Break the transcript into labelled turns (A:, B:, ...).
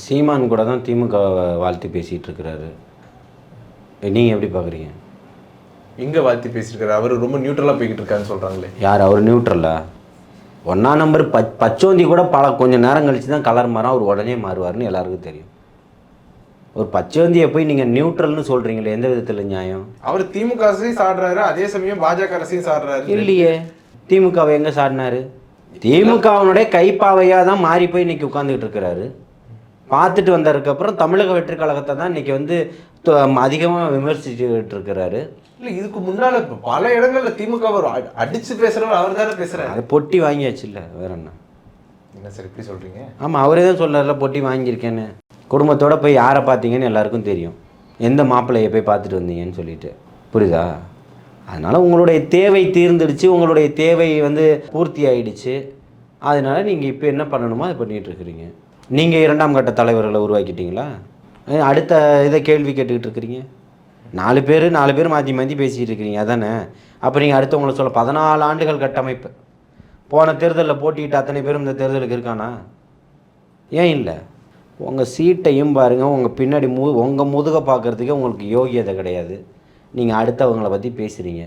A: சீமான் கூட தான் திமுக வாழ்த்து பேசிகிட்டு இருக்கிறாரு. நீங்கள் எப்படி பார்க்குறீங்க?
B: எங்கே வாழ்த்து பேசியிருக்காரு? அவர் ரொம்ப நியூட்ரலாக போய்கிட்டு இருக்காருன்னு சொல்கிறாங்களே.
A: யார் அவர் நியூட்ரலா? ஒன்றா நம்பர் பச்சோந்தி கூட கொஞ்சம் நேரம் கழித்து தான் கலர் மாறும், அவர் உடனே மாறுவார்னு எல்லாருக்கும் தெரியும். ஒரு பச்சோந்தியை போய் நீங்கள் நியூட்ரல்னு சொல்கிறீங்களே, எந்த விதத்தில் நியாயம்?
B: அவர் திமுக அரசையும் சாடுறாரு, அதே சமயம் பாஜக அரசையும் சாடுறாரு.
A: இல்லையே, திமுகவை எங்கே சாடினாரு? திமுகவினுடைய கைப்பாவையாக தான் மாறி போய் இன்றைக்கி உட்காந்துக்கிட்டு இருக்கிறாரு. பார்த்துட்டு வந்ததுக்கப்புறம் தமிழக வெற்றி கழகத்தை தான் இன்றைக்கி வந்து அதிகமாக விமர்சிச்சுக்கிட்டு இருக்கிறாரு.
B: இல்லை, இதுக்கு முன்னால் பல இடங்களில் திமுக அடித்து பேசுகிறவர் அவர் தானே பேசுகிறாரு.
A: அது பொட்டி வாங்கியாச்சு இல்லை, வேற என்ன?
B: என்ன சார் இப்படி சொல்கிறீங்க?
A: ஆமாம், அவரே தான் சொல்கிறார்ல பொட்டி வாங்கியிருக்கேன்னு. குடும்பத்தோடு போய் யாரை பார்த்தீங்கன்னு எல்லாருக்கும் தெரியும், எந்த மாப்பிள்ளையை போய் பார்த்துட்டு வந்தீங்கன்னு சொல்லிட்டு. புரியுதா? அதனால் உங்களுடைய தேவை தீர்ந்துடுச்சு, உங்களுடைய தேவை வந்து பூர்த்தி ஆகிடுச்சு. அதனால் நீங்கள் இப்போ என்ன பண்ணணுமோ அதை பண்ணிகிட்ருக்கிறீங்க. நீங்கள் 2ஆம் கட்ட தலைவர்களை உருவாக்கிட்டீங்களா? அடுத்த இதை கேள்வி கேட்டுக்கிட்டு இருக்கிறீங்க. 4 பேர் மாற்றி மாற்றி பேசிகிட்டு இருக்கிறீங்க, அதானே? அப்போ நீங்கள் அடுத்தவங்களை சொல்ல 14 ஆண்டுகள் கட்டமைப்பு. போன தேர்தலில் போட்டிக்கிட்ட அத்தனை பேரும் இந்த தேர்தலுக்கு இருக்கானா? ஏன் இல்லை? உங்கள் சீட்டையும் பாருங்கள், உங்கள் பின்னாடி உங்கள் முதுகை பார்க்குறதுக்கே உங்களுக்கு யோகியதை கிடையாது. நீங்கள் அடுத்தவங்களை பற்றி பேசுகிறீங்க.